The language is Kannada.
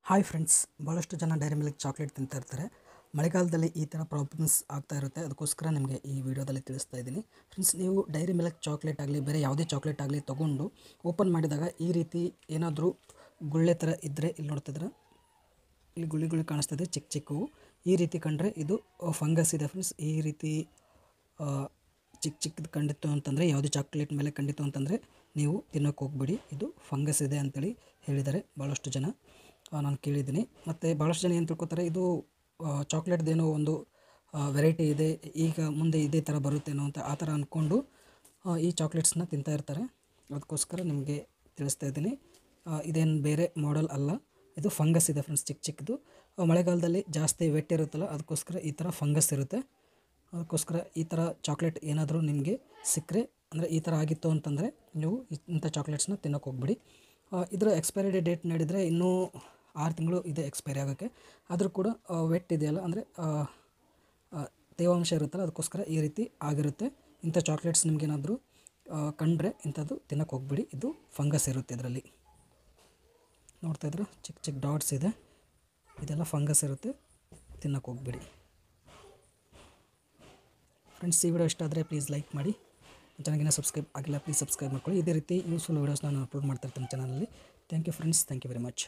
ಹಾಯ್ ಫ್ರೆಂಡ್ಸ್, ಭಾಳಷ್ಟು ಜನ ಡೈರಿ ಮಿಲ್ಕ್ ಚಾಕ್ಲೇಟ್ ತಿಂತಾ ಇರ್ತಾರೆ. ಮಳೆಗಾಲದಲ್ಲಿ ಈ ಥರ ಪ್ರಾಬ್ಲಮ್ಸ್ ಆಗ್ತಾ ಇರುತ್ತೆ. ಅದಕ್ಕೋಸ್ಕರ ನಿಮಗೆ ಈ ವಿಡಿಯೋದಲ್ಲಿ ತಿಳಿಸ್ತಾ ಇದ್ದೀನಿ. ಫ್ರೆಂಡ್ಸ್, ನೀವು ಡೈರಿ ಮಿಲ್ಕ್ ಚಾಕ್ಲೇಟ್ ಆಗಲಿ ಬೇರೆ ಯಾವುದೇ ಚಾಕ್ಲೇಟ್ ಆಗಲಿ ತೊಗೊಂಡು ಓಪನ್ ಮಾಡಿದಾಗ ಈ ರೀತಿ ಏನಾದರೂ ಗುಳ್ಳೆ ಥರ ಇದ್ದರೆ ಇಲ್ಲಿ ನೋಡ್ತಿದ್ರೆ ಇಲ್ಲಿ ಗುಳ್ಳಿ ಕಾಣಿಸ್ತಿದೆ ಚಿಕ್ಕ ಚಿಕ್ಕವು. ಈ ರೀತಿ ಕಂಡ್ರೆ ಇದು ಫಂಗಸ್ ಇದೆ ಫ್ರೆಂಡ್ಸ್. ಈ ರೀತಿ ಚಿಕ್ಕದು ಕಂಡಿತ್ತು ಅಂತಂದರೆ ಯಾವುದೇ ಚಾಕ್ಲೇಟ್ ಮೇಲೆ ಕಂಡಿತ್ತು ಅಂತಂದರೆ ನೀವು ತಿನ್ನೋಕೆ ಹೋಗ್ಬೇಡಿ. ಇದು ಫಂಗಸ್ ಇದೆ ಅಂತೇಳಿ ಹೇಳಿದ್ದಾರೆ ಭಾಳಷ್ಟು ಜನ, ನಾನು ಕೇಳಿದ್ದೀನಿ. ಮತ್ತು ಭಾಳಷ್ಟು ಜನ ಏನು ತಿಳ್ಕೊತಾರೆ, ಇದು ಚಾಕ್ಲೇಟ್ದೇನೋ ಒಂದು ವೆರೈಟಿ ಇದೆ, ಈಗ ಮುಂದೆ ಇದೇ ಥರ ಬರುತ್ತೇನೋ ಅಂತ ಆ ಥರ ಅಂದ್ಕೊಂಡು ಈ ಚಾಕ್ಲೇಟ್ಸ್ನ ತಿಂತಾ ಇರ್ತಾರೆ. ಅದಕ್ಕೋಸ್ಕರ ನಿಮಗೆ ತಿಳಿಸ್ತಾ ಇದ್ದೀನಿ, ಇದೇನು ಬೇರೆ ಮಾಡೆಲ್ ಅಲ್ಲ, ಇದು ಫಂಗಸ್ ಇದೆ ಫ್ರೆಂಡ್ಸ್. ಚಿಕ್ಕದು ಮಳೆಗಾಲದಲ್ಲಿ ಜಾಸ್ತಿ ವೆಟ್ ಇರುತ್ತಲ್ಲ, ಅದಕ್ಕೋಸ್ಕರ ಈ ಥರ ಫಂಗಸ್ ಇರುತ್ತೆ. ಅದಕ್ಕೋಸ್ಕರ ಈ ಥರ ಚಾಕ್ಲೇಟ್ ಏನಾದರೂ ನಿಮಗೆ ಸಿಕ್ಕರೆ, ಅಂದರೆ ಈ ಥರ ಆಗಿತ್ತು ಅಂತಂದರೆ ನೀವು ಇಂಥ ಚಾಕ್ಲೇಟ್ಸ್ನ ತಿನ್ನೋಕೆ ಹೋಗ್ಬಿಡಿ. ಇದರ ಎಕ್ಸ್ಪೈರಿ ಡೇಟ್ ನೋಡಿದರೆ ಇನ್ನೂ 6 ತಿಂಗಳು ಇದೆ ಎಕ್ಸ್ಪೈರಿ ಆಗೋಕ್ಕೆ. ಆದರೂ ಕೂಡ ವೆಟ್ ಇದೆಯಲ್ಲ, ಅಂದರೆ ತೇವಾಂಶ ಇರುತ್ತಲ್ಲ, ಅದಕ್ಕೋಸ್ಕರ ಈ ರೀತಿ ಆಗಿರುತ್ತೆ. ಇಂಥ ಚಾಕ್ಲೇಟ್ಸ್ ನಿಮಗೇನಾದರೂ ಕಂಡ್ರೆ ಇಂಥದ್ದು ತಿನ್ನೋಕೆ ಹೋಗ್ಬಿಡಿ. ಇದು ಫಂಗಸ್ ಇರುತ್ತೆ ಇದರಲ್ಲಿ. ನೋಡ್ತಾಯಿದ್ರೆ ಚಿಕ್ಕ ಡಾಟ್ಸ್ ಇದೆ, ಇದೆಲ್ಲ ಫಂಗಸ್ ಇರುತ್ತೆ, ತಿನ್ನೋಕೆ ಹೋಗ್ಬಿಡಿ. ಫ್ರೆಂಡ್ಸ್, ಈ ವಿಡಿಯೋ ಇಷ್ಟ ಆದರೆ ಪ್ಲೀಸ್ ಲೈಕ್ ಮಾಡಿ. ಚಾನಲ್ಗೆ ಸಬ್ಸ್ಕ್ರೈಬ್ ಆಗಿಲ್ಲ ಪ್ಲೀಸ್ ಸಬ್ಸ್ಕ್ರೈಬ್ ಮಾಡ್ಕೊಳ್ಳಿ. ಇದೇ ರೀತಿ ಯೂಸ್ಫುಲ್ ವೀಡಿಯೋಸ್ ನಾನು ಅಪ್ಲೋಡ್ ಮಾಡ್ತಾ ಇರ್ತೀನಿ ಚಾನಲಲ್ಲಿ. Thank you friends, thank you very much.